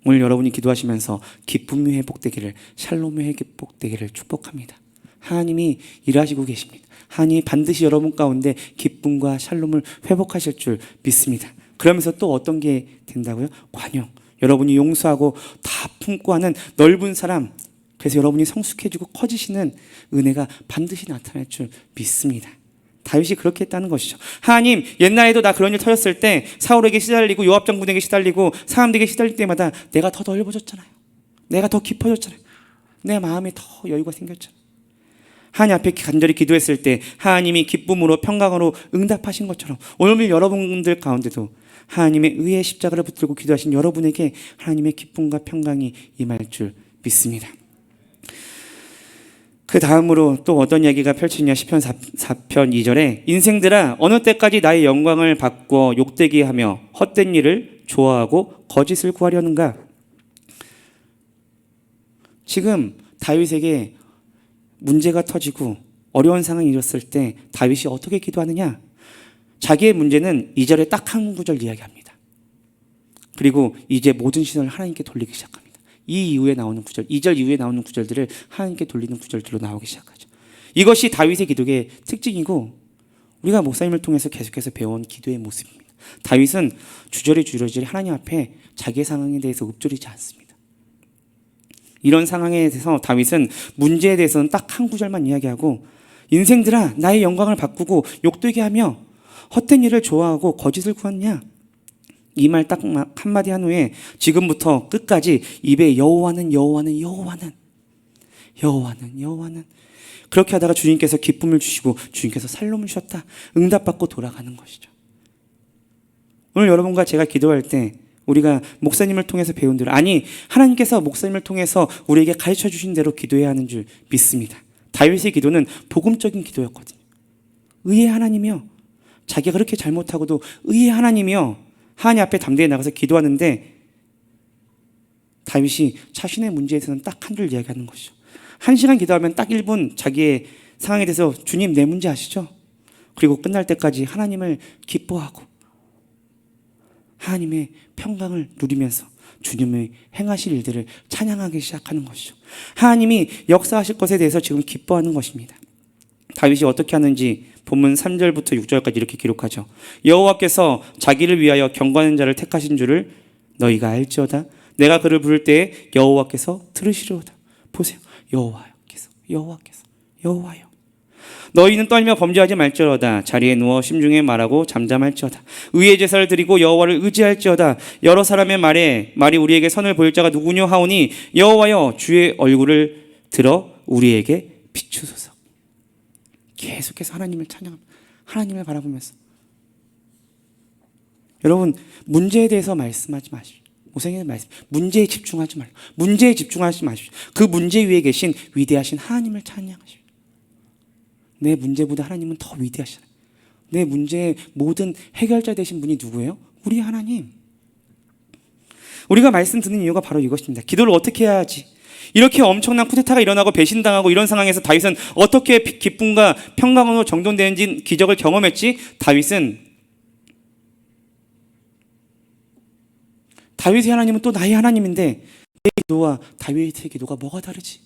오늘 여러분이 기도하시면서 기쁨이 회복되기를, 샬롬이 회복되기를 축복합니다. 하나님이 일하시고 계십니다. 하나님이 반드시 여러분 가운데 기쁨과 샬롬을 회복하실 줄 믿습니다. 그러면서 또 어떤 게 된다고요? 관용. 여러분이 용서하고 다 품고 하는 넓은 사람, 그래서 여러분이 성숙해지고 커지시는 은혜가 반드시 나타날 줄 믿습니다. 다윗이 그렇게 했다는 것이죠. 하나님, 옛날에도 나 그런 일 터졌을 때 사울에게 시달리고 요압 장군에게 시달리고 사람들에게 시달릴 때마다 내가 더 넓어졌잖아요. 내가 더 깊어졌잖아요. 내 마음에 더 여유가 생겼잖아요. 하나님 앞에 간절히 기도했을 때 하나님이 기쁨으로 평강으로 응답하신 것처럼 오늘 여러분들 가운데도 하나님의 의의 십자가를 붙들고 기도하신 여러분에게 하나님의 기쁨과 평강이 임할 줄 믿습니다. 그 다음으로 또 어떤 이야기가 펼쳐지냐. 시편 4편 2절에 인생들아 어느 때까지 나의 영광을 바꿔 욕되게 하며 헛된 일을 좋아하고 거짓을 구하려는가. 지금 다윗에게 문제가 터지고 어려운 상황이 일었을 때 다윗이 어떻게 기도하느냐. 자기의 문제는 2절에 딱 한 구절 이야기합니다. 그리고 이제 모든 시선을 하나님께 돌리기 시작합니다. 이 이후에 나오는 구절, 2절 이후에 나오는 구절들을 하나님께 돌리는 구절들로 나오기 시작하죠. 이것이 다윗의 기도의 특징이고 우리가 목사님을 통해서 계속해서 배워온 기도의 모습입니다. 다윗은 주저리 하나님 앞에 자기의 상황에 대해서 읊조리지 않습니다. 이런 상황에 대해서 다윗은 문제에 대해서는 딱 한 구절만 이야기하고 인생들아 나의 영광을 바꾸고 욕되게 하며 헛된 일을 좋아하고 거짓을 구하느냐 이 말 딱 한마디 한 후에 지금부터 끝까지 입에 여호와는 여호와는 여호와는 여호와는 여호와는 그렇게 하다가 주님께서 기쁨을 주시고 주님께서 살롬을 주셨다 응답받고 돌아가는 것이죠. 오늘 여러분과 제가 기도할 때 우리가 목사님을 통해서 배운 대로 아니 하나님께서 목사님을 통해서 우리에게 가르쳐 주신 대로 기도해야 하는 줄 믿습니다. 다윗의 기도는 복음적인 기도였거든요. 의의 하나님이여 자기가 그렇게 잘못하고도 의의 하나님이여 하나님 앞에 담대히 나가서 기도하는데 다윗이 자신의 문제에 대해서는 딱 한 줄 이야기하는 것이죠. 1시간 기도하면 딱 1분 자기의 상황에 대해서 주님 내 문제 아시죠? 그리고 끝날 때까지 하나님을 기뻐하고 하나님의 평강을 누리면서 주님의 행하실 일들을 찬양하기 시작하는 것이죠. 하나님이 역사하실 것에 대해서 지금 기뻐하는 것입니다. 다윗이 어떻게 하는지 본문 3절부터 6절까지 이렇게 기록하죠. 여호와께서 자기를 위하여 경건한 자를 택하신 줄을 너희가 알지어다. 내가 그를 부를 때에 여호와께서 들으시리로다. 보세요. 여호와께서 여호와여 너희는 떨며 범죄하지 말지어다. 자리에 누워 심중에 말하고 잠잠할지어다. 의의 제사를 드리고 여호와를 의지할지어다. 여러 사람의 말이 우리에게 선을 보일 자가 누구뇨 하오니 여호와여 주의 얼굴을 들어 우리에게 비추소서. 계속해서 하나님을 찬양합니다. 하나님을 바라보면서 여러분 문제에 대해서 말씀하지 마십시오. 모세에게 말씀 문제에 집중하지 말고 문제에 집중하지 마십시오. 그 문제 위에 계신 위대하신 하나님을 찬양하십시오. 내 문제보다 하나님은 더 위대하시잖아요. 내 문제의 모든 해결자 되신 분이 누구예요? 우리 하나님. 우리가 말씀 듣는 이유가 바로 이것입니다. 기도를 어떻게 해야 하지? 이렇게 엄청난 쿠데타가 일어나고 배신당하고 이런 상황에서 다윗은 어떻게 기쁨과 평강으로 정돈되는지 기적을 경험했지? 다윗의 하나님은 또 나의 하나님인데 내 기도와 다윗의 기도가 뭐가 다르지?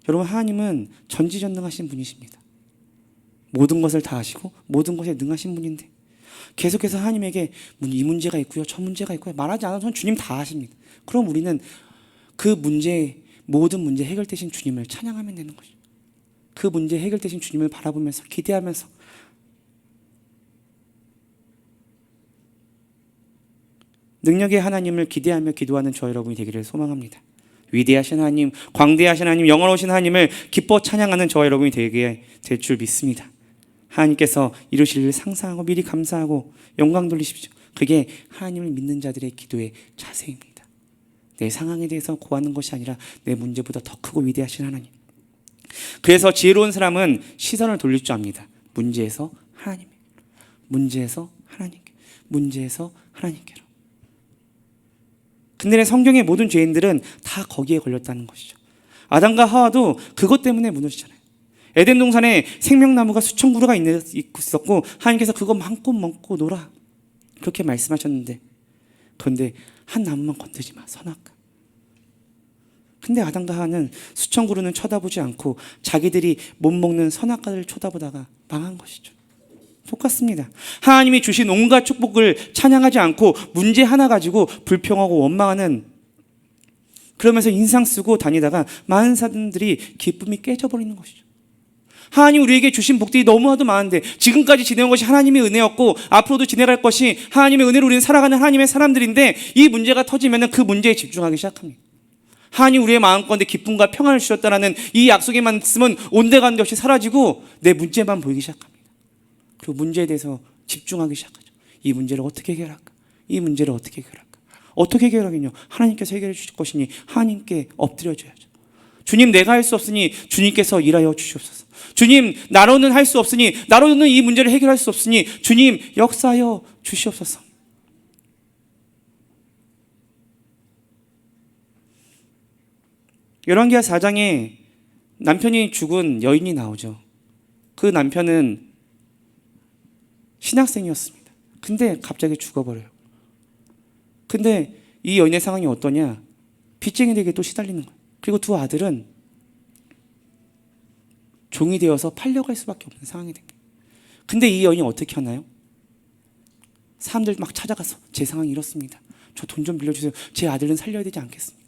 여러분 하나님은 전지전능하신 분이십니다. 모든 것을 다 아시고 모든 것에 능하신 분인데 계속해서 하나님에게 이 문제가 있고요 저 문제가 있고요 말하지 않아도 주님 다 아십니다. 그럼 우리는 그 문제 모든 문제 해결되신 주님을 찬양하면 되는 것이죠. 그 문제 해결되신 주님을 바라보면서 기대하면서 능력의 하나님을 기대하며 기도하는 저 여러분이 되기를 소망합니다. 위대하신 하나님, 광대하신 하나님, 영원하신 하나님을 기뻐 찬양하는 저와 여러분이 되게 될 줄 믿습니다. 하나님께서 이루실 일을 상상하고 미리 감사하고 영광 돌리십시오. 그게 하나님을 믿는 자들의 기도의 자세입니다. 내 상황에 대해서 고하는 것이 아니라 내 문제보다 더 크고 위대하신 하나님. 그래서 지혜로운 사람은 시선을 돌릴 줄 압니다. 문제에서 하나님, 문제에서 하나님께, 문제에서 하나님께로. 근데 성경의 모든 죄인들은 다 거기에 걸렸다는 것이죠. 아담과 하와도 그것 때문에 무너지잖아요. 에덴 동산에 생명나무가 수천 그루가 있었고 하나님께서 그거 마음껏 먹고 놀아 그렇게 말씀하셨는데 그런데 한 나무만 건드리지 마 선악과. 근데 아담과 하와는 수천 그루는 쳐다보지 않고 자기들이 못 먹는 선악과를 쳐다보다가 망한 것이죠. 똑같습니다. 하나님이 주신 온갖 축복을 찬양하지 않고 문제 하나 가지고 불평하고 원망하는 그러면서 인상 쓰고 다니다가 많은 사람들이 기쁨이 깨져버리는 것이죠. 하나님 우리에게 주신 복들이 너무나도 많은데 지금까지 지내온 것이 하나님의 은혜였고 앞으로도 지내갈 것이 하나님의 은혜로 우리는 살아가는 하나님의 사람들인데 이 문제가 터지면 그 문제에 집중하기 시작합니다. 하나님 우리의 마음가운데 기쁨과 평안을 주셨다라는 이 약속의 말씀은 온데간데 없이 사라지고 내 문제만 보이기 시작합니다. 그 문제에 대해서 집중하기 시작하죠. 이 문제를 어떻게 해결할까? 이 문제를 어떻게 해결할까? 어떻게 해결하겠냐? 하나님께서 해결해 주실 것이니 하나님께 엎드려줘야죠. 주님 내가 할 수 없으니 주님께서 일하여 주시옵소서. 주님 나로는 할 수 없으니 나로는 이 문제를 해결할 수 없으니 주님 역사하여 주시옵소서. 열왕기하 4장에 남편이 죽은 여인이 나오죠. 그 남편은 신학생이었습니다. 근데 갑자기 죽어버려요. 근데 이 여인의 상황이 어떠냐? 빚쟁이들에게 또 시달리는 거예요. 그리고 두 아들은 종이 되어서 팔려갈 수밖에 없는 상황이 됩니다. 근데 이 여인이 어떻게 하나요? 사람들 막 찾아가서 제 상황이 이렇습니다. 저 돈 좀 빌려주세요. 제 아들은 살려야 되지 않겠습니까?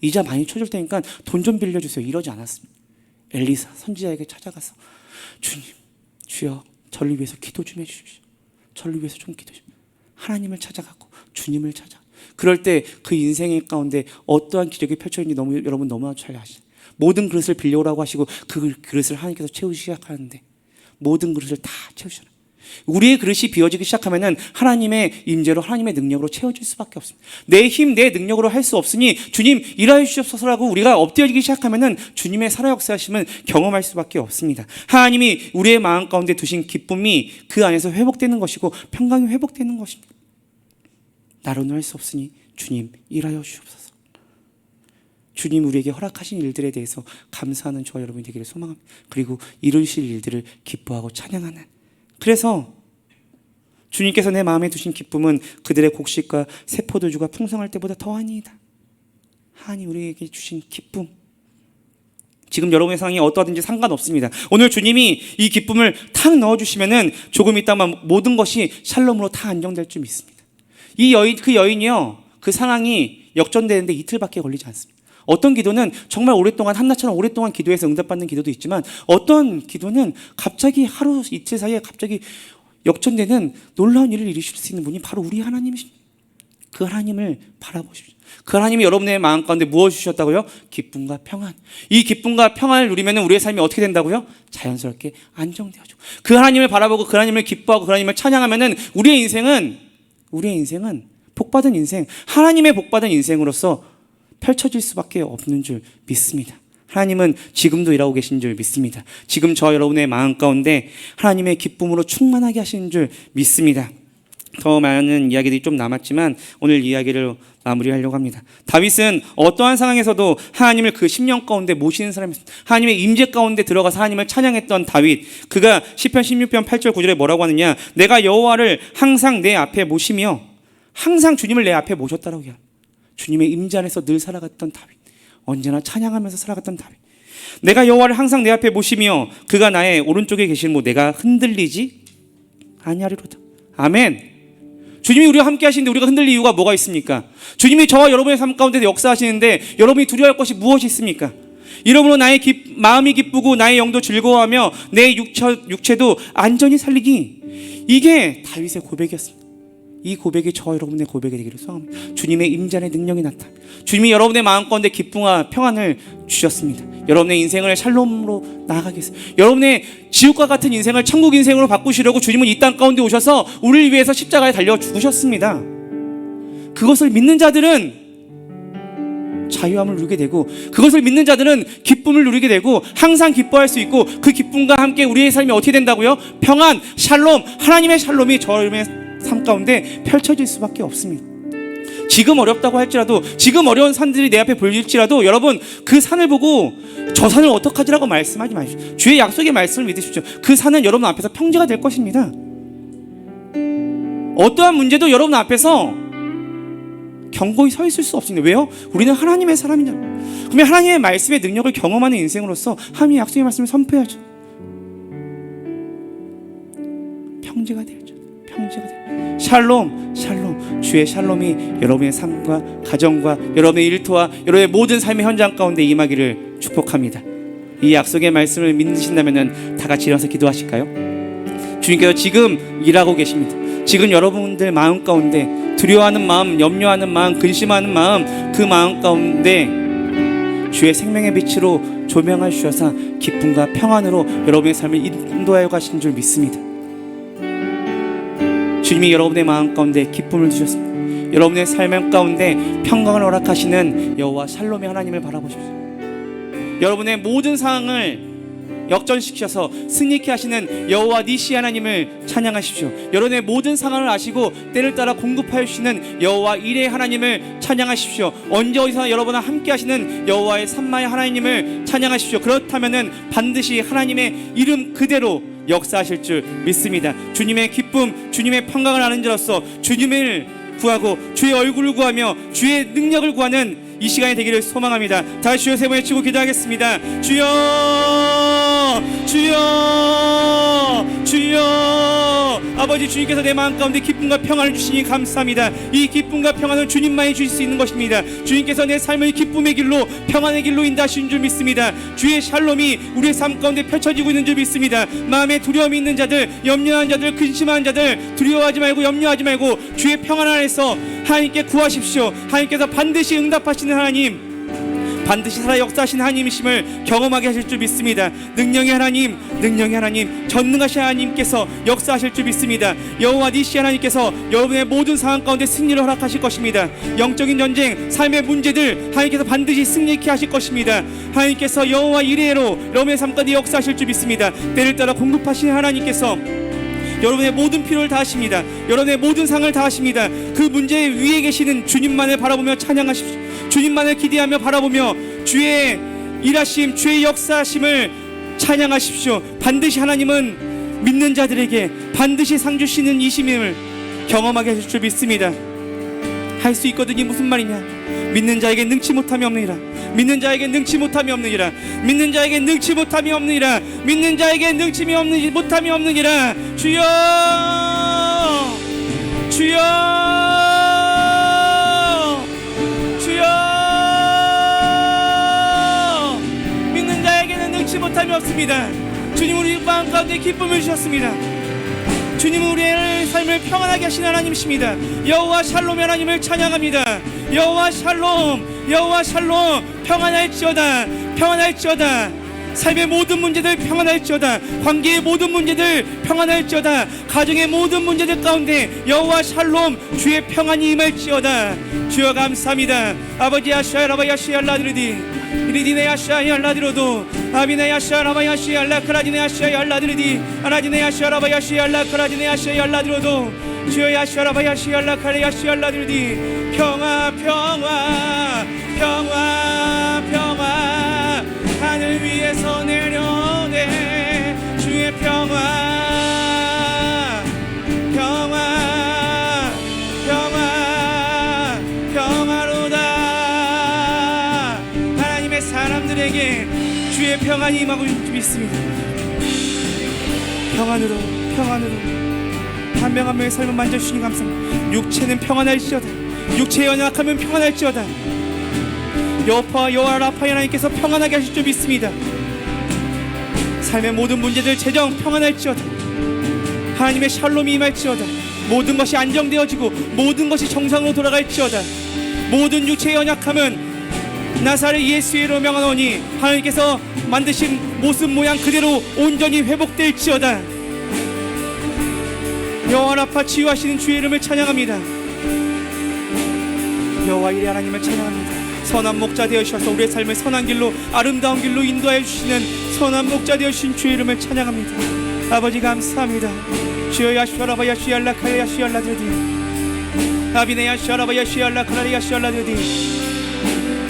이자 많이 쳐줄 테니까 돈 좀 빌려주세요. 이러지 않았습니다. 엘리사 선지자에게 찾아가서 주님, 주여 저를 위해서 기도 좀 해주십시오. 저를 위해서 좀 기도 좀. 하나님을 찾아가고 주님을 찾아. 그럴 때 그 인생의 가운데 어떠한 기적이 펼쳐있는지 여러분 너무나 잘 아시죠. 모든 그릇을 빌려오라고 하시고 그 그릇을 하나님께서 채우시기 시작하는데 모든 그릇을 다 채우시잖아요. 우리의 그릇이 비워지기 시작하면은 하나님의 임재로 하나님의 능력으로 채워질 수밖에 없습니다. 내 힘, 내 능력으로 할 수 없으니 주님 일하여 주시옵소서라고 우리가 엎드려지기 시작하면은 주님의 살아 역사하심은 경험할 수밖에 없습니다. 하나님이 우리의 마음 가운데 두신 기쁨이 그 안에서 회복되는 것이고 평강이 회복되는 것입니다. 나로는 할 수 없으니 주님 일하여 주옵소서. 주님 우리에게 허락하신 일들에 대해서 감사하는 저와 여러분이 되기를 소망합니다. 그리고 이루실 일들을 기뻐하고 찬양하는. 그래서 주님께서 내 마음에 두신 기쁨은 그들의 곡식과 새 포도주가 풍성할 때보다 더하니이다. 하나님 우리에게 주신 기쁨, 지금 여러분의 상황이 어떠하든지 상관없습니다. 오늘 주님이 이 기쁨을 탁 넣어주시면은 조금 있다만 모든 것이 샬롬으로 다 안정될 줄 믿습니다. 그 여인이요, 그 상황이 역전되는데 이틀밖에 걸리지 않습니다. 어떤 기도는 정말 오랫동안 한나처럼 오랫동안 기도해서 응답받는 기도도 있지만 어떤 기도는 갑자기 하루 이틀 사이에 갑자기 역전되는 놀라운 일을 이루실 수 있는 분이 바로 우리 하나님이십니다. 그 하나님을 바라보십시오. 그 하나님이 여러분의 마음 가운데 무엇을 주셨다고요? 기쁨과 평안. 이 기쁨과 평안을 누리면 우리의 삶이 어떻게 된다고요? 자연스럽게 안정되어져. 그 하나님을 바라보고 그 하나님을 기뻐하고 그 하나님을 찬양하면 우리의 인생은 복받은 인생, 하나님의 복받은 인생으로서 펼쳐질 수밖에 없는 줄 믿습니다. 하나님은 지금도 일하고 계신 줄 믿습니다. 지금 저 여러분의 마음 가운데 하나님의 기쁨으로 충만하게 하시는 줄 믿습니다. 더 많은 이야기들이 좀 남았지만 오늘 이야기를 마무리하려고 합니다. 다윗은 어떠한 상황에서도 하나님을 그 심령 가운데 모시는 사람이었습니다. 하나님의 임재 가운데 들어가서 하나님을 찬양했던 다윗, 그가 시편 16편 8절 9절에 뭐라고 하느냐, 내가 여호와를 항상 내 앞에 모시며, 항상 주님을 내 앞에 모셨다라고 해요. 주님의 임재 안에서 늘 살아갔던 다윗, 언제나 찬양하면서 살아갔던 다윗. 내가 여호와를 항상 내 앞에 모시며 그가 나의 오른쪽에 계시는 내가 흔들리지 아니하리로다. 아멘. 주님이 우리와 함께 하시는데 우리가 흔들릴 이유가 뭐가 있습니까? 주님이 저와 여러분의 삶 가운데 역사하시는데 여러분이 두려워할 것이 무엇이 있습니까? 이러므로 나의 마음이 기쁘고 나의 영도 즐거워하며 내 육체도 안전히 살리기. 이게 다윗의 고백이었습니다. 이 고백이 저와 여러분의 고백이 되기를 소망합니다. 주님의 임재 안의 능력이 나타납니다. 주님이 여러분의 마음 가운데 기쁨과 평안을 주셨습니다. 여러분의 인생을 샬롬으로 나아가겠습니다. 여러분의 지옥과 같은 인생을 천국 인생으로 바꾸시려고 주님은 이 땅 가운데 오셔서 우리를 위해서 십자가에 달려 죽으셨습니다. 그것을 믿는 자들은 자유함을 누리게 되고, 그것을 믿는 자들은 기쁨을 누리게 되고 항상 기뻐할 수 있고, 그 기쁨과 함께 우리의 삶이 어떻게 된다고요? 평안, 샬롬, 하나님의 샬롬이 저의 삶 가운데 펼쳐질 수밖에 없습니다. 지금 어렵다고 할지라도, 지금 어려운 산들이 내 앞에 보일지라도 여러분 그 산을 보고 저 산을 어떡하지라고 말씀하지 마십시오. 주의 약속의 말씀을 믿으십시오. 그 산은 여러분 앞에서 평지가 될 것입니다. 어떠한 문제도 여러분 앞에서 견고히 서 있을 수 없습니다. 왜요? 우리는 하나님의 사람이잖아요. 그러면 하나님의 말씀의 능력을 경험하는 인생으로서 하나님의 약속의 말씀을 선포해야죠. 평지가 되죠. 평지가 되죠. 샬롬, 샬롬. 주의 샬롬이 여러분의 삶과 가정과 여러분의 일터와 여러분의 모든 삶의 현장 가운데 임하기를 축복합니다. 이 약속의 말씀을 믿으신다면 다 같이 일어나서 기도하실까요? 주님께서 지금 일하고 계십니다. 지금 여러분들 마음 가운데 두려워하는 마음, 염려하는 마음, 근심하는 마음, 그 마음 가운데 주의 생명의 빛으로 조명해 주셔서 기쁨과 평안으로 여러분의 삶을 인도하여 가신 줄 믿습니다. 주님이 여러분의 마음 가운데 기쁨을 주셨습니다. 여러분의 삶 가운데 평강을 허락하시는 여호와 샬롬의 하나님을 바라보십시오. 여러분의 모든 상황을 역전시켜서 승리케 하시는 여호와 니시 하나님을 찬양하십시오. 여러분의 모든 상황을 아시고 때를 따라 공급하여 주시는 여호와 이레 하나님을 찬양하십시오. 언제 어디서나 여러분과 함께 하시는 여호와의 삼마의 하나님을 찬양하십시오. 그렇다면은 반드시 하나님의 이름 그대로 역사하실 줄 믿습니다. 주님의 기쁨, 주님의 평강을 아는 자로서 주님을 구하고 주의 얼굴을 구하며 주의 능력을 구하는 이 시간이 되기를 소망합니다. 다시 주여 세 번 외치고 기도하겠습니다. 주여 주여, 주여. 아버지, 주님께서 내 마음 가운데 기쁨과 평안을 주시니 감사합니다. 이 기쁨과 평안은 주님만이 주실 수 있는 것입니다. 주님께서 내 삶을 기쁨의 길로, 평안의 길로 인도하시는 줄 믿습니다. 주의 샬롬이 우리의 삶 가운데 펼쳐지고 있는 줄 믿습니다. 마음에 두려움이 있는 자들, 염려한 자들, 근심한 자들, 두려워하지 말고 염려하지 말고 주의 평안 안에서 하나님께 구하십시오. 하나님께서 반드시 응답하시는 하나님, 반드시 살아 역사하신 하나님이심을 경험하게 하실 줄 믿습니다. 능력의 하나님, 능력의 하나님, 전능하신 하나님께서 역사하실 줄 믿습니다. 여호와 니시 하나님께서 여러분의 모든 상황 가운데 승리를 허락하실 것입니다. 영적인 전쟁, 삶의 문제들 하나님께서 반드시 승리케 하실 것입니다. 하나님께서 여호와 이레로 여러분의 삶 가운데 역사하실 줄 믿습니다. 때를 따라 공급하시는 하나님께서 여러분의 모든 필요를 다하십니다. 여러분의 모든 상을 다하십니다. 그 문제 위에 계시는 주님만을 바라보며 찬양하십시오. 주님만을 기대하며 바라보며 주의 일하심, 주의 역사하심을 찬양하십시오. 반드시 하나님은 믿는 자들에게 반드시 상 주시는 이심임을 경험하게 하실 줄 믿습니다. 할 수 있거든요. 무슨 말이냐? 믿는 자에게 능치 못함이 없느니라. 믿는 자에게 능치 못함이 없느니라. 믿는 자에게 능치 못함이 없느니라. 믿는 자에게 능치 못함이 없느니라. 주여, 주여, 주여. 믿는 자에게는 능치 못함이 없습니다. 주님, 우리 마음 가운데 기쁨을 주셨습니다. 주님은 우리의 삶을 평안하게 하시는 하나님이십니다. 여호와 샬롬 하나님을 찬양합니다. 여호와 샬롬, 여호와 샬롬. 평안할지어다, 평안할지어다. 삶의 모든 문제들 평안할지어다. 관계의 모든 문제들 평안할지어다. 가정의 모든 문제들 가운데 여호와 샬롬, 주의 평안이 임할지어다. 주여 감사합니다. 아버지 야샤 라바 야시 알라드리디 이리디네 야샤 알라드로도 아비네 야샤 라바 야시 알라크라디네 야샤 알라드리디 아라디네 야샤 라바 야시 알라크라디네 야샤 알라드로도 주여 야샤 라바 야시 알라카레 야시 알라드리디 평화, 평화, 평화, 평화. 하늘 위에서 내려오네 주의 평화, 평화, 평화, 평화로다. 하나님의 사람들에게 주의 평안이 임하고 있습니다. 평안으로, 평안으로 한 명 한 명의 삶을 만져주시니 감사합니다. 육체는 평안할지어다. 육체의 연약하면 평안할지어다. 여호와 라파 하나님께서 평안하게 하실 줄 믿습니다. 삶의 모든 문제들 재정 평안할지어다. 하나님의 샬롬이 임할지어다. 모든 것이 안정되어지고 모든 것이 정상으로 돌아갈지어다. 모든 육체의 연약함은 나사렛 예수의 이름으로 명하노니 하나님께서 만드신 모습 모양 그대로 온전히 회복될지어다. 여호와 라파 치유하시는 주의 이름을 찬양합니다. 여호와 이레 하나님을 찬양합니다. 선한 목자 되어주셔서 우리의 삶을 선한 길로, 아름다운 길로 인도하여 주시는 선한 목자 되어주신 주의 이름을 찬양합니다. 아버지 감사합니다. 주여 야슈아라바 야슈알라카레 야슈알라드디 아비네 야슈아라바 야슈알라카레 야슈알라드디.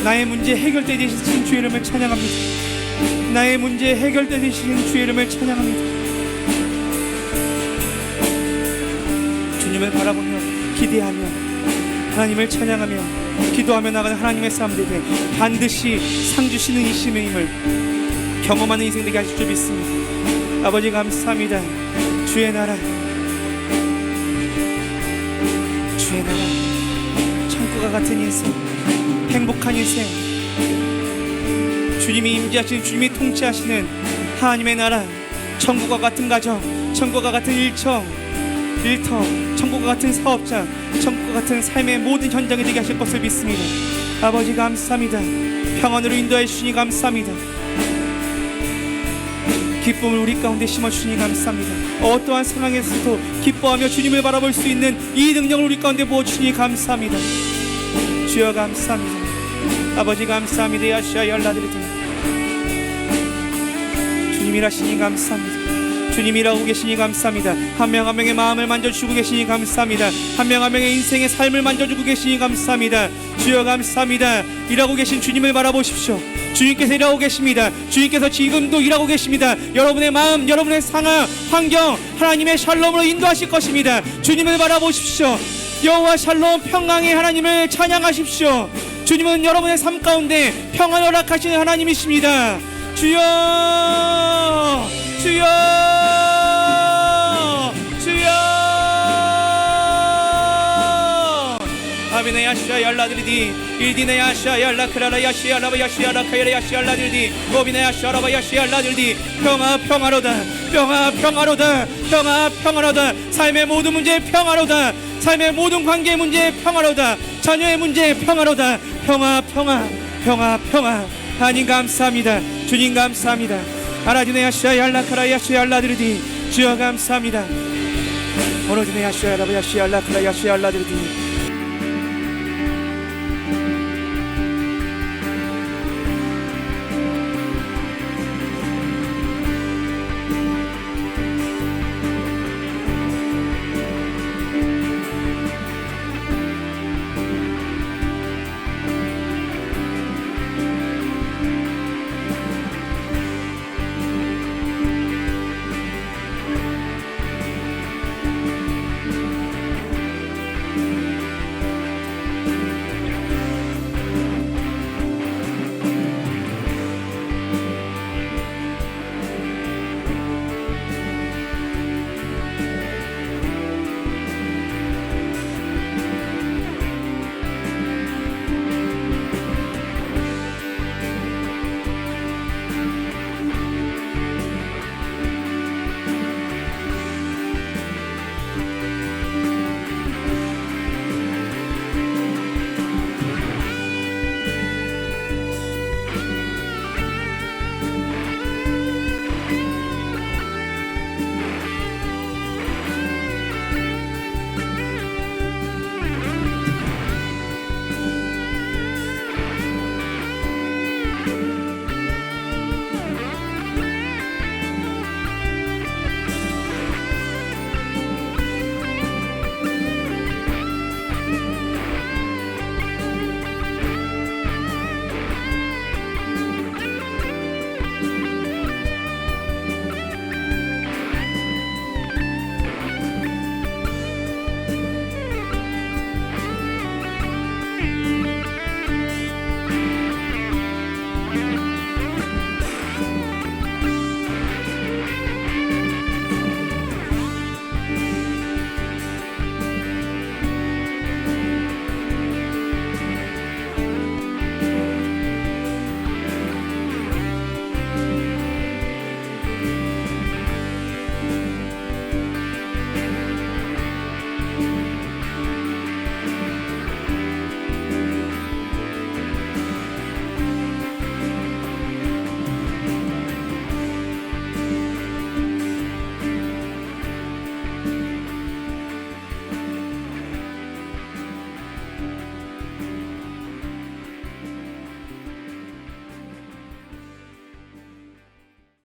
나의 문제 해결되게 되신 주의 이름을 찬양합니다. 나의 문제 해결되게 되신 주의 이름을 찬양합니다. 주님을 바라보며 기대하며 하나님을 찬양하며 기도하며 나가는 하나님의 사람들에게 반드시 상 주시는 이심의 힘을 경험하는 인생 되게 하실 줄 믿습니다. 아버지 감사합니다. 주의 나라, 주의 나라, 천국과 같은 인생, 행복한 인생, 주님이 임재하시는, 주님이 통치하시는 하나님의 나라, 천국과 같은 가정, 천국과 같은 일터, 천국과 같은 사업자, 천국과 같은 삶의 모든 현장이 되게 하실 것을 믿습니다. 아버지 감사합니다. 평안으로 인도해 주시니 감사합니다. 기쁨을 우리 가운데 심어주시니 감사합니다. 어떠한 상황에서도 기뻐하며 주님을 바라볼 수 있는 이 능력을 우리 가운데 부어주시니 감사합니다. 주여 감사합니다. 아버지 감사합니다. 야시아 열라드리드 주님 일하시니 감사합니다. 주님 일하고 계시니 감사합니다. 한 명 한 명의 마음을 만져주고 계시니 감사합니다. 한 명 한 명의 인생의 삶을 만져주고 계시니 감사합니다. 주여 감사합니다. 일하고 계신 주님을 바라보십시오. 주님께서 일하고 계십니다. 주님께서 지금도 일하고 계십니다. 여러분의 마음, 여러분의 상황, 환경 하나님의 샬롬으로 인도하실 것입니다. 주님을 바라보십시오. 여호와 샬롬 평강의 하나님을 찬양하십시오. 주님은 여러분의 삶 가운데 평안을 허락하시는 하나님이십니다. 주여, 주여 주여 아비네 야시아 yar라드리디 일디네 야시아 yar라크라라 야시아 라바 야시아 라카야라 야시아 라드리디 오비네 야시아 라바 야시아 라드리디 평화 평화로다 평화 평화로다 평화 평화로다 삶의 모든 문제 평화로다 삶의 모든 관계 문제 평화로다 자녀의 문제 평화로다 평화 평화 평화 평화 하나님 감사합니다 주님 감사합니다 아라디네 야시아 yar라카라 야시아 라드리디 주여 감사합니다 오로디네 야시아 라바 야시아 라카라 야시아 라드리디